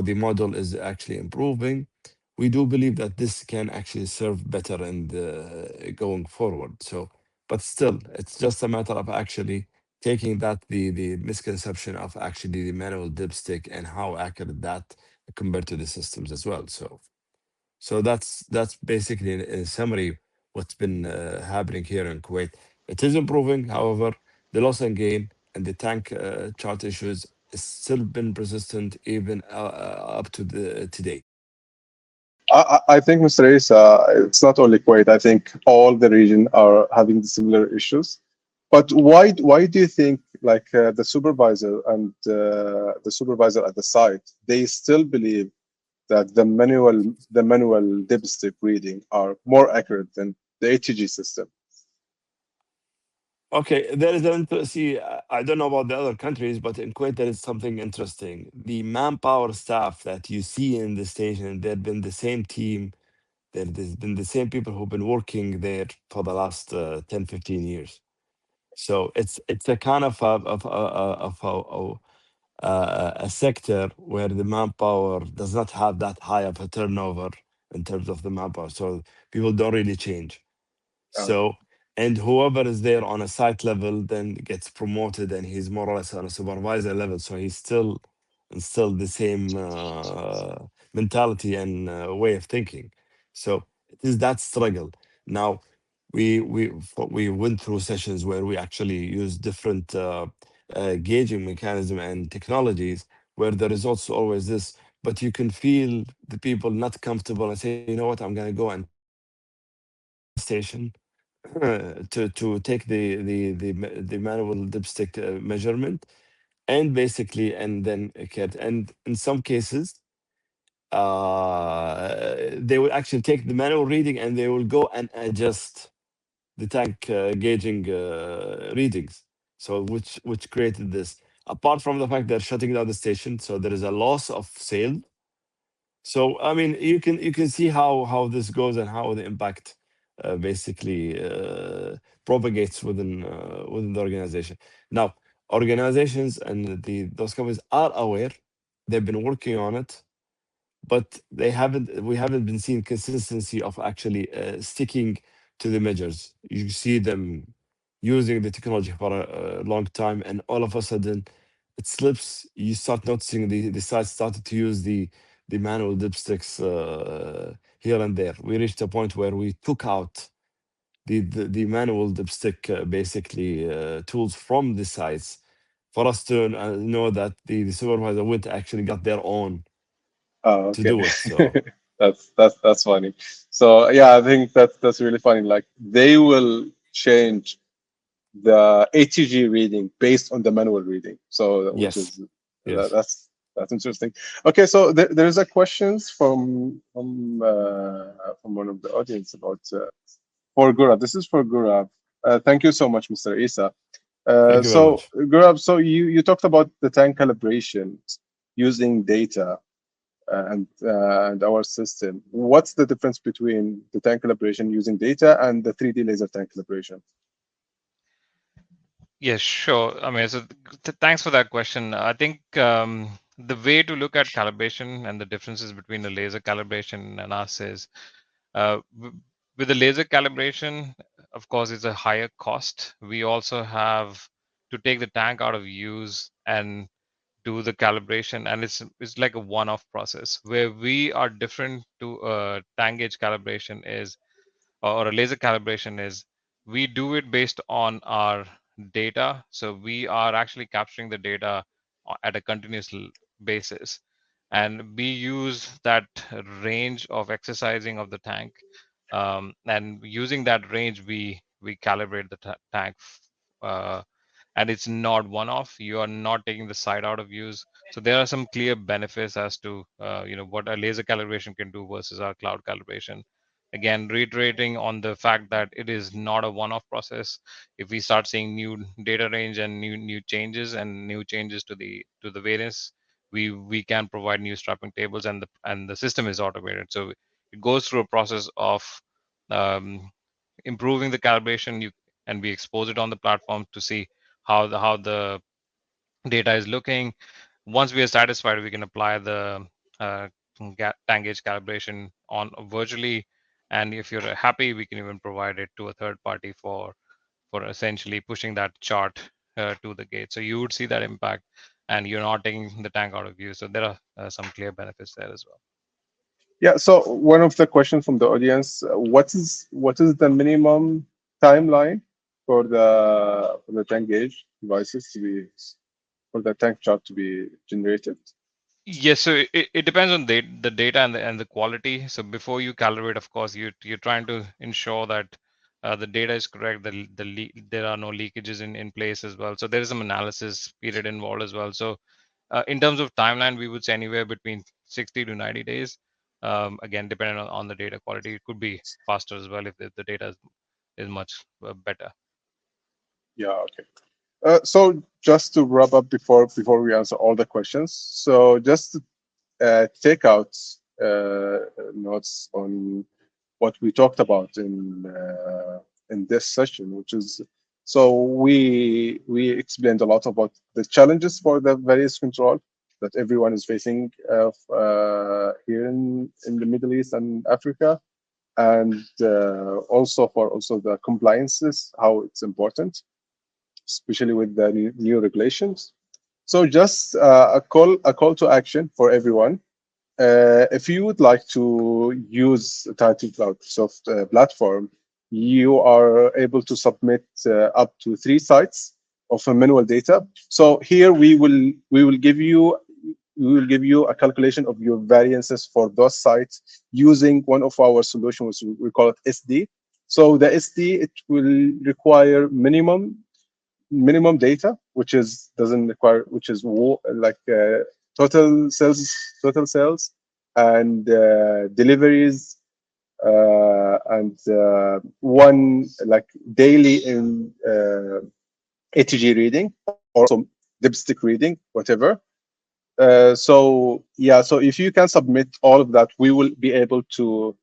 Speaker 4: the model is actually improving, we do believe that this can actually serve better in the going forward. So, but still, it's just a matter of actually taking that the misconception of actually the manual dipstick and how accurate that compared to the systems as well. So that's basically in summary what's been happening here in Kuwait. It is improving, however, the loss and gain and the tank chart issues is still been persistent even up to the today.
Speaker 1: I think, Mr. Isa, it's not only Kuwait. I think all the region are having the similar issues. But why do you think like the supervisor and the supervisor at the site, they still believe that the manual dipstick reading are more accurate than the ATG system.
Speaker 4: Okay, there is an see. I don't know about the other countries, but in Kuwait there is something interesting. The manpower staff that you see in the station, they've been the same team. There's been the same people who've been working there for the last 10, 15 years. So it's a kind of a sector where the manpower does not have that high of a turnover in terms of the manpower. So people don't really change.
Speaker 1: Uh,
Speaker 4: So, and whoever is there on a site level then gets promoted and he's more or less on a supervisor level. So he's still the same mentality and way of thinking. So it is that struggle. Now, we went through sessions where we actually use different gauging mechanism and technologies where the results always this, but you can feel the people not comfortable and say, you know what, I'm gonna go and take the station to take the manual dipstick measurement and basically and then and in some cases they will actually take the manual reading and they will go and adjust the tank gauging readings, so which created this, apart from the fact they're shutting down the station, so there is a loss of sale. So I mean, you can see how this goes and how the impact basically propagates within the organization. Now, organizations and the those companies are aware. They've been working on it, but we haven't been seeing consistency of actually sticking to the measures. You see them using the technology for a long time, and all of a sudden it slips. You start noticing the sites started to use the manual dipsticks here and there. We reached a point where we took out the manual dipstick basically tools from the sites for us to know that the supervisor would actually got their own
Speaker 1: oh,
Speaker 4: to
Speaker 1: okay.
Speaker 4: do it. So
Speaker 1: That's funny. So yeah, I think that's really funny. Like they will change the ATG reading based on the manual reading. So which
Speaker 4: yes,
Speaker 1: is that,
Speaker 4: yes.
Speaker 1: that's interesting. Okay, so there's a questions from one of the audience about for Gurav. This is for Gurav. Thank you so much, Mr. Isa.
Speaker 4: Thank you very
Speaker 1: So
Speaker 4: much.
Speaker 1: Gurav, so you talked about the tank calibration using data and our system. What's the difference between the tank calibration using data and the 3D laser tank calibration?
Speaker 3: Yes, sure. I mean, so thanks for that question. I think the way to look at calibration and the differences between the laser calibration and us is with the laser calibration, of course, it's a higher cost. We also have to take the tank out of use and do the calibration, and it's like a one-off process. Where we are different to tank gauge calibration is or a laser calibration is we do it based on our data. So we are actually capturing the data at a continuous basis. And we use that range of exercising of the tank. And using that range, we calibrate the tank. Uh, and it's not one off. You are not taking the site out of use. So there are some clear benefits as to what a laser calibration can do versus our cloud calibration. Again, reiterating on the fact that it is not a one-off process. If we start seeing new data range and new changes and new changes to the variance, we can provide new strapping tables, and the system is automated. So it goes through a process of um, improving the calibration. And we expose it on the platform to see how the data is looking. Once we are satisfied, we can apply the uh, tank gauge calibration on virtually. And if you're happy, we can even provide it to a third party for essentially pushing that chart to the gate. So you would see that impact, and you're not taking the tank out of use. So there are some clear benefits there as well.
Speaker 1: Yeah. So one of the questions from the audience: what is the minimum timeline for the tank gauge devices to be for the tank chart to be generated?
Speaker 3: Yes, so it depends on the data and the quality. So before you calibrate, of course, you're trying to ensure that the data is correct, there are no leakages in place as well. So there is some analysis period involved as well. So in terms of timeline, we would say anywhere between 60 to 90 days. Again, depending on the data quality, it could be faster as well if the data is much better.
Speaker 1: Yeah. Okay. So just to wrap up before we answer all the questions, so just take out notes on what we talked about in this session, which is so we explained a lot about the challenges for the various control that everyone is facing here in the Middle East and Africa, and also for also the compliances, how it's important, especially with the new regulations. So just a call to action for everyone. If you would like to use Titan Cloud Soft platform, you are able to submit up to 3 sites of manual data. So here we will give you a calculation of your variances for those sites using one of our solutions. We call it SD. So the SD, it will require minimum data, which is doesn't require, which is like total sales, total sales, and deliveries, and one like daily in ATG reading, or also dipstick reading, whatever. So yeah, so if you can submit all of that, we will be able to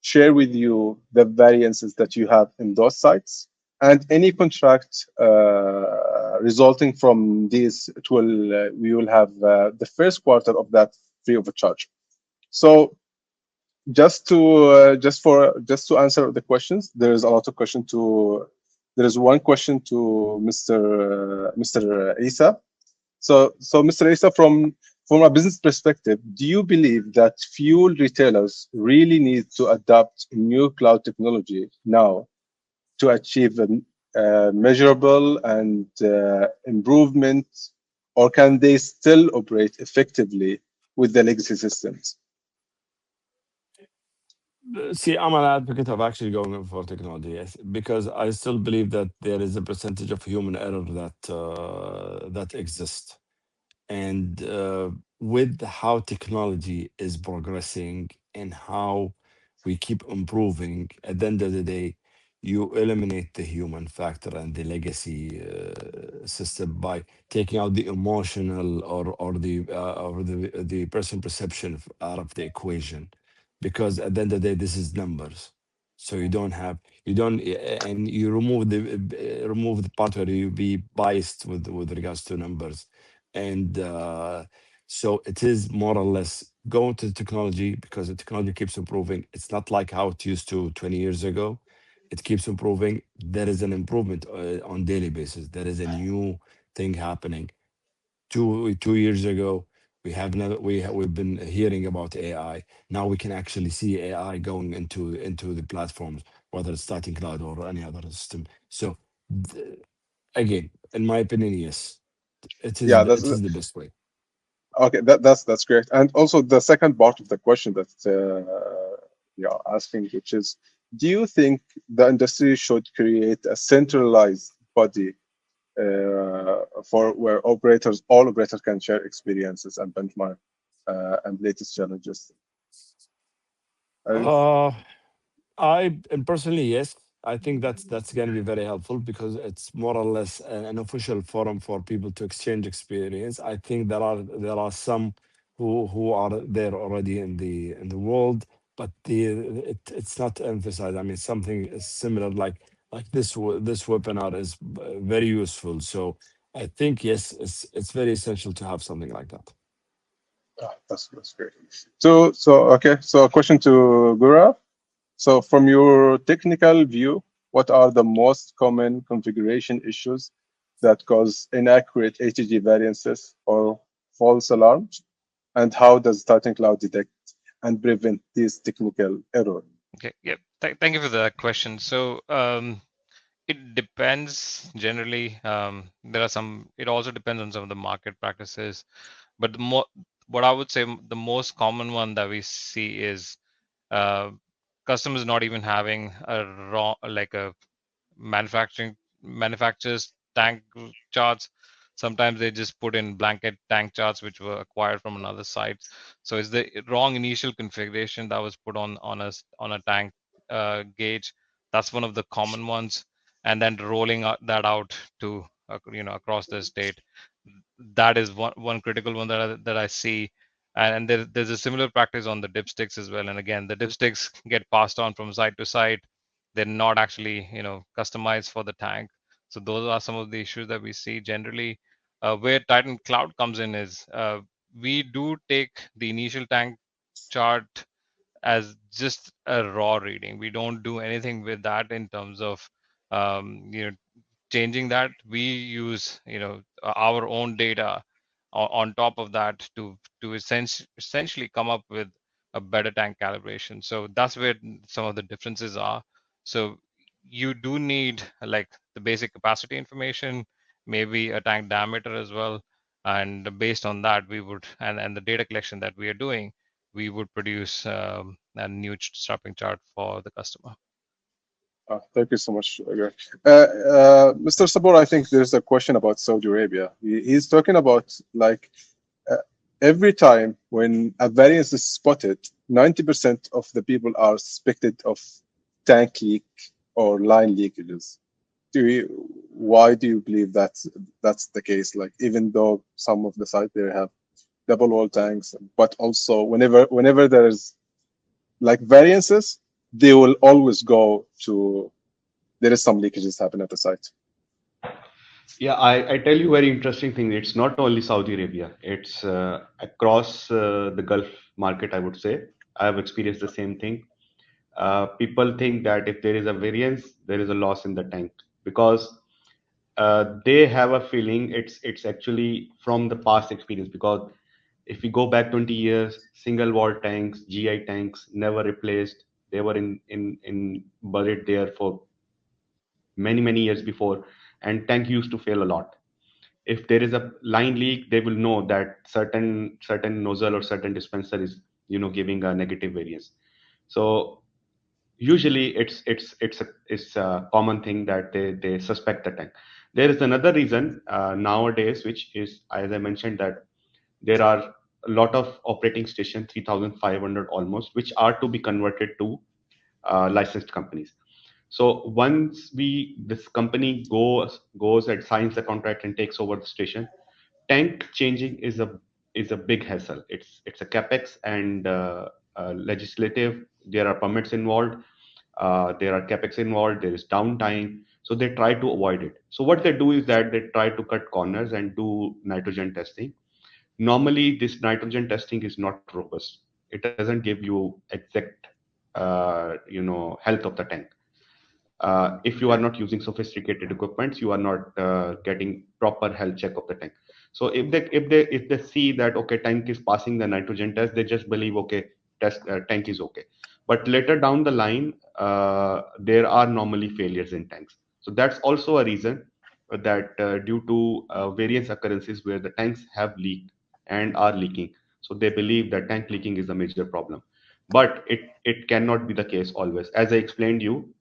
Speaker 1: share with you the variances that you have in those sites, and any contract resulting from these. It will we will have the first quarter of that free of charge. So just to answer the questions, there is a lot of question to. There is one question to Mr. Isa. So Mr. Isa, from a business perspective, do you believe that fuel retailers really need to adopt new cloud technology now to achieve a measurable and improvement, or can they still operate effectively with the legacy systems?
Speaker 4: See, I'm an advocate of actually going for technology, yes, because I still believe that there is a percentage of human error that exists. And with how technology is progressing and how we keep improving, at the end of the day, you eliminate the human factor and the legacy system by taking out the emotional or the person perception out of the equation, because at the end of the day, this is numbers. So you don't and you remove the part where you be biased with regards to numbers. And so it is more or less going to the technology, because the technology keeps improving. It's not like how it used to 20 years ago. It keeps improving. There is an improvement on daily basis. There is a new thing happening. 2 years ago, we've been hearing about AI. Now we can actually see AI going into the platforms, whether it's starting cloud or any other system. So th- again, in my opinion, yes,
Speaker 1: Yeah,
Speaker 4: it is the best way.
Speaker 1: okay. That's great. And also the second part of the question that you're asking, which is, do you think the industry should create a centralized body for where all operators can share experiences and benchmark and latest challenges? Uh,
Speaker 4: Uh, I and personally, yes, I think that's going to be very helpful, because it's more or less an official forum for people to exchange experience. I think there are some who are there already in the world, but it's not emphasized. I mean, something is similar like this webinar is very useful. So I think yes, it's very essential to have something like that.
Speaker 1: that's great. So okay. So a question to Gura. So from your technical view, what are the most common configuration issues that cause inaccurate ATG variances or false alarms? And how does Starting Cloud detect and prevent these technical errors?
Speaker 3: Okay, yeah. Thank you for that question. So it depends generally. There are some. It also depends on some of the market practices, but what I would say the most common one that we see is uh, customers not even having a raw like a manufacturer's tank charts. Sometimes they just put in blanket tank charts which were acquired from another site. So it's the wrong initial configuration that was put on a tank gauge. That's one of the common ones, and then rolling that out to across the state. That is one critical one that I see. And there's a similar practice on the dipsticks as well. And again, the dipsticks get passed on from site to site. They're not actually customized for the tank. So those are some of the issues that we see generally. Where Titan Cloud comes in is we do take the initial tank chart as just a raw reading. We don't do anything with that in terms of changing that. We use our own data on top of that to essentially come up with a better tank calibration. So that's where some of the differences are. So you do need like the basic capacity information, maybe a tank diameter as well, and based on that we would, and the data collection that we are doing, we would produce a new strapping chart for the customer.
Speaker 1: Thank you so much, Greg. Mr. Sabor, I think there's a question about Saudi Arabia. He's talking about like uh, every time when a variance is spotted, 90% of the people are suspected of tank leak or line leakages. Why do you believe that's the case? Like even though some of the sites there have double wall tanks, but also whenever there's like variances, they will always go to there is some leakages happen at the site.
Speaker 2: Yeah, I tell you very interesting thing. It's not only Saudi Arabia. It's across the Gulf market, I would say. I have experienced the same thing. People think that if there is a variance, there is a loss in the tank because they have a feeling it's actually from the past experience. Because if we go back 20 years, single wall tanks, GI tanks, never replaced. They were in buried there for many years before, and tank used to fail a lot. If there is a line leak, they will know that certain nozzle or certain dispenser is giving a negative variance. So usually it's a common thing that they suspect the tank. There is another reason nowadays, which is, as I mentioned, that there are a lot of operating station, 3,500 almost, which are to be converted to licensed companies. So once this company goes and signs the contract and takes over the station, tank changing is a big hassle. It's a capex and legislative. There are permits involved. There are capex involved. There is downtime. So they try to avoid it. So what they do is that they try to cut corners and do nitrogen testing. Normally, this nitrogen testing is not robust. It doesn't give you exact, health of the tank. If you are not using sophisticated equipments, you are not getting proper health check of the tank. So if they see that okay, tank is passing the nitrogen test, they just believe okay, test tank is okay. But later down the line, there are normally failures in tanks. So that's also a reason that due to various occurrences where the tanks have leaked and are leaking, so they believe that tank leaking is a major problem. But it cannot be the case always. As I explained you.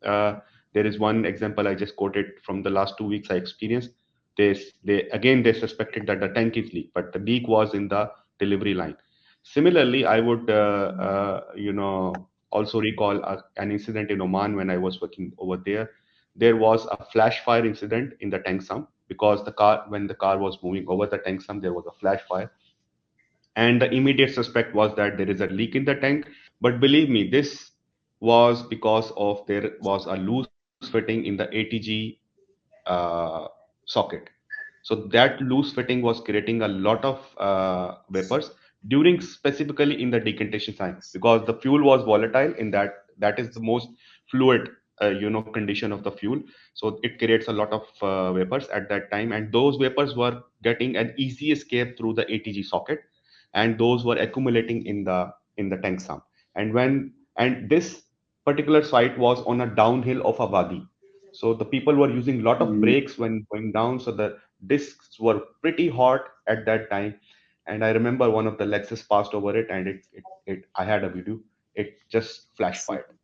Speaker 2: There is one example I just quoted from the last 2 weeks I experienced. They suspected that the tank is leak, but the leak was in the delivery line. Similarly, I would also recall an incident in Oman when I was working over there. There was a flash fire incident in the tank sump because when the car was moving over the tank sump, there was a flash fire, and the immediate suspect was that there is a leak in the tank. But believe me, this was because of there was a loose fitting in the ATG socket. So that loose fitting was creating a lot of vapors during, specifically in the decantation time, because the fuel was volatile in that is the most fluid condition of the fuel. So it creates a lot of vapors at that time, and those vapors were getting an easy escape through the ATG socket, and those were accumulating in the tank sump. And this particular site was on a downhill of a wadi, so the people were using a lot of
Speaker 1: Mm,
Speaker 2: brakes when going down. So the discs were pretty hot at that time. And I remember one of the Lexus passed over it, and I had a video. It just flash
Speaker 1: see.
Speaker 2: fired.
Speaker 1: Okay,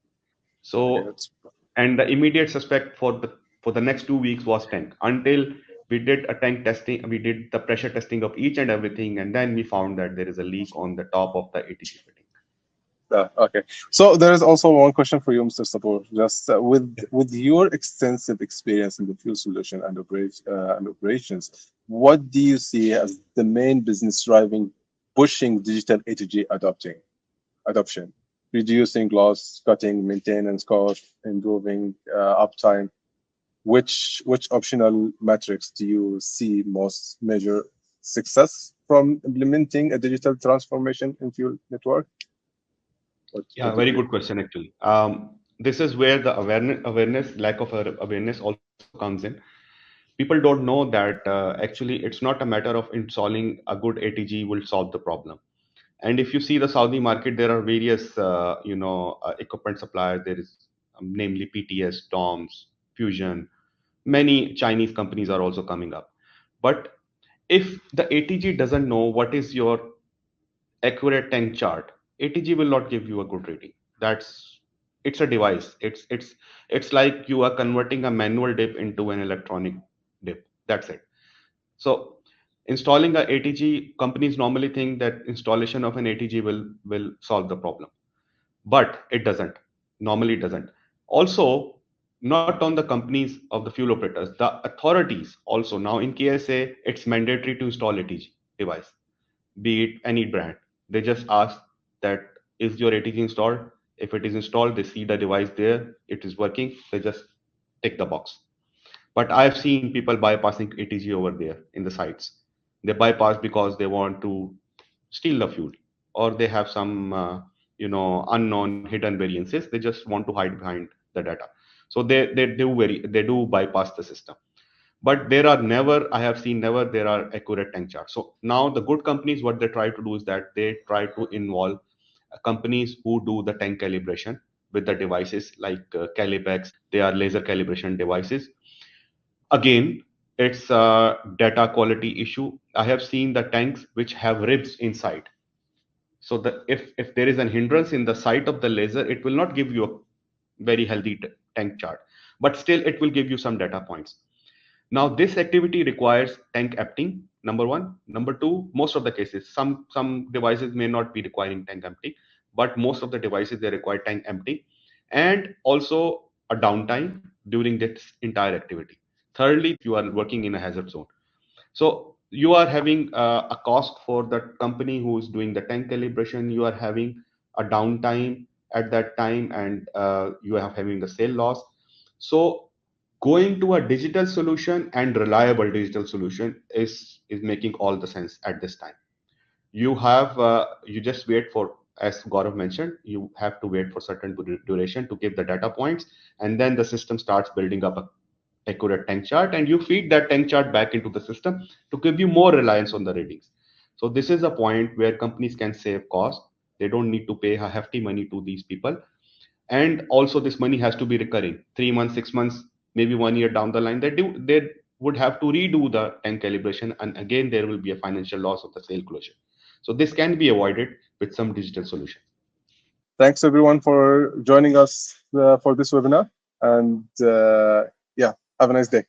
Speaker 2: So,
Speaker 1: that's
Speaker 2: and the immediate suspect for the next 2 weeks was tank, until we did a tank testing, we did the pressure testing of each and everything, and then we found that there is a leak on the top of the ATG fitting.
Speaker 1: Okay. So there is also one question for you, Mr. Sapor. Just with your extensive experience in the fuel solution and operations, what do you see as the main business driving pushing digital ATG adoption, reducing loss, cutting maintenance cost, improving uptime? Which optional metrics do you see most measure success from implementing a digital transformation in fuel network?
Speaker 2: Yeah,
Speaker 1: What do
Speaker 2: very
Speaker 1: you
Speaker 2: good question actually. This is where the lack of awareness also comes in. People don't know that actually it's not a matter of installing a good ATG will solve the problem. And if you see the Saudi market, there are various equipment suppliers. There is namely PTS, DOMS, Fusion. Many Chinese companies are also coming up. But if the ATG doesn't know what is your accurate tank chart, ATG will not give you a good rating. That's it's a device. It's like you are converting a manual dip into an electronic dip. That's it. So installing a ATG, companies normally think that installation of an ATG will solve the problem, but it doesn't. Normally, it doesn't. Also, not on the companies of the fuel operators, the authorities also now in KSA, it's mandatory to install ATG device, be it any brand. They just ask that is your ATG installed? If it is installed, they see the device there, it is working, they just tick the box. But I've seen people bypassing ATG over there in the sites. They bypass because they want to steal the fuel, or they have some unknown hidden variances. They just want to hide behind the data. So they do bypass the system. But there are never, I have seen never there are accurate tank charts. So now the good companies, what they try to do is that they try to involve companies who do the tank calibration with the devices like Calibex. They are laser calibration devices. Again, it's a data quality issue. I have seen the tanks which have ribs inside. So that if there is an hindrance in the site of the laser, it will not give you a very healthy tank chart, but still it will give you some data points. Now, this activity requires tank emptying, number one. Number two, most of the cases, some devices may not be requiring tank emptying, but most of the devices they require tank emptying, and also a downtime during this entire activity. Thirdly, you are working in a hazard zone. So you are having a cost for the company who is doing the tank calibration. You are having a downtime at that time, and you are having a sale loss. So going to a digital solution and reliable digital solution is making all the sense at this time. You have you just wait for, as Gaurav mentioned, you have to wait for certain duration to give the data points, and then the system starts building up a accurate tank chart, and you feed that tank chart back into the system to give you more reliance on the readings. So this is a point where companies can save cost. They don't need to pay a hefty money to these people, and also this money has to be recurring. 3 months, 6 months, maybe 1 year down the line, they would have to redo the tank calibration, and again there will be a financial loss of the sale closure. So this can be avoided with some digital solution.
Speaker 1: Thanks everyone for joining us for this webinar, and yeah, have a nice day.